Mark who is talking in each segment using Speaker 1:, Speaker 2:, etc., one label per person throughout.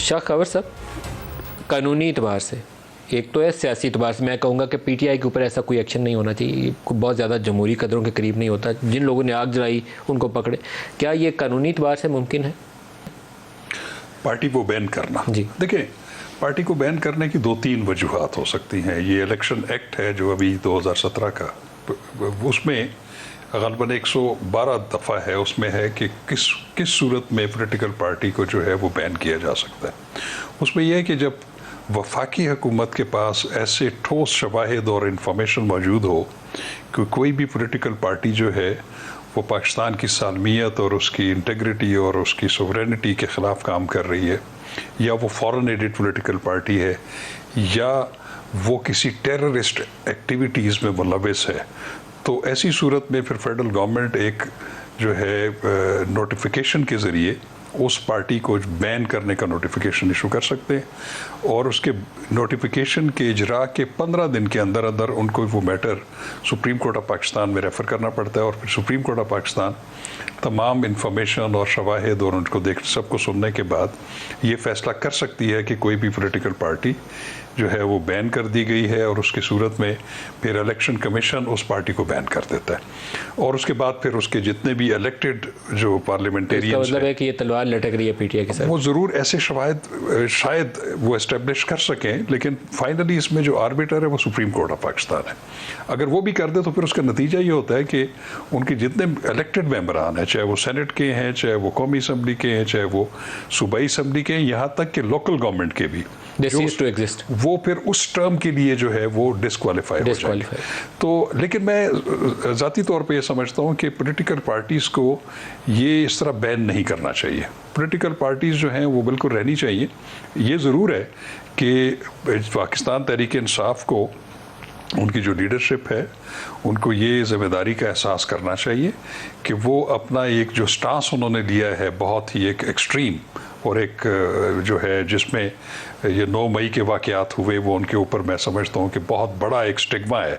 Speaker 1: शाह खबर साहब, कानूनी एतबार से एक तो है, सियासी एतबार से मैं कहूँगा कि पीटीआई के ऊपर ऐसा कोई एक्शन नहीं होना चाहिए, बहुत ज़्यादा जमहूरी कदरों के करीब नहीं होता। जिन लोगों ने आग जलाई उनको पकड़े, क्या ये कानूनी एतबार से मुमकिन है?
Speaker 2: पार्टी को बैन करना,
Speaker 1: जी
Speaker 2: देखिए, पार्टी को बैन करने की 2-3 वजूहात हो सकती हैं। ये इलेक्शन एक्ट है जो अभी 2017 का, उसमें ग़ालिबन 112 दफ़ा है, उसमें है कि किस सूरत में पॉलिटिकल पार्टी को जो है वो बैन किया जा सकता है। उसमें यह है कि जब वफाकी हुकूमत के पास ऐसे ठोस शवाहिद और इंफॉर्मेशन मौजूद हो कि कोई भी पॉलिटिकल पार्टी जो है वो पाकिस्तान की सालमियत और उसकी इंटेग्रिटी और उसकी सोवरेनिटी के ख़िलाफ़ काम कर रही है, या वो फॉरेन एडेड पॉलिटिकल पार्टी है, या वो किसी टेररिस्ट एक्टिविटीज़ में मुलविस है, तो ऐसी सूरत में फिर फेडरल गवर्नमेंट एक जो है नोटिफिकेशन के ज़रिए उस पार्टी को बैन करने का नोटिफिकेशन इशू कर सकते हैं, और उसके नोटिफिकेशन के इजरा के 15 दिन के अंदर अंदर उनको वो matter supreme court of Pakistan में रेफ़र करना पड़ता है, और फिर सुप्रीम कोर्ट ऑफ पाकिस्तान तमाम इंफॉर्मेशन और शवाहिद और उनको सबको सुनने के बाद ये फ़ैसला कर सकती है कि कोई भी पॉलिटिकल पार्टी जो है वो बैन कर दी गई है, और उसकी सूरत में फिर इलेक्शन कमीशन उस पार्टी को बैन कर देता है, और उसके बाद फिर उसके जितने भी इलेक्टेड जो पार्लियामेंटेरियंस,
Speaker 1: मतलब है कि ये तलवार लटक रही है पीटीआई के साथ,
Speaker 2: वो ज़रूर ऐसे शायद वो एस्टेब्लिश कर सकें, लेकिन फाइनली इसमें जो आर्बिटर है वो सुप्रीम कोर्ट ऑफ पाकिस्तान है। अगर वो भी कर दे तो फिर उसका नतीजा ये होता है कि उनके जितने इलेक्टेड मेंबरान हैं, चाहे वो सेनेट के हैं, चाहे वो कौमी असम्बली के हैं, चाहे वो सूबाई असम्बली के हैं, यहाँ तक कि लोकल गवर्नमेंट के भी, वो फिर उस टर्म के लिए जो है वो डिस्क्वालीफाई हो जाएंगे। तो लेकिन मैं ज़ाती तौर पे ये समझता हूँ कि पॉलिटिकल पार्टीज़ को ये इस तरह बैन नहीं करना चाहिए। पॉलिटिकल पार्टीज़ जो हैं वो बिल्कुल रहनी चाहिए। ये ज़रूर है कि पाकिस्तान तहरीक इंसाफ को, उनकी जो लीडरशिप है, उनको ये ज़िम्मेदारी का एहसास करना चाहिए कि वो अपना एक जो स्टांस उन्होंने लिया है बहुत ही एक एक्सट्रीम, और एक जो है जिसमें ये 9 मई के वाक़यात हुए, वो उनके ऊपर मैं समझता हूँ कि बहुत बड़ा एक स्टिग्मा है।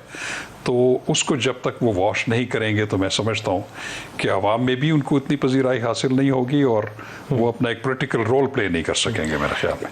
Speaker 2: तो उसको जब तक वो वॉश नहीं करेंगे तो मैं समझता हूँ कि आवाम में भी उनको इतनी पजीराई हासिल नहीं होगी, और वो अपना एक पॉलिटिकल रोल प्ले नहीं कर सकेंगे मेरे ख्याल में।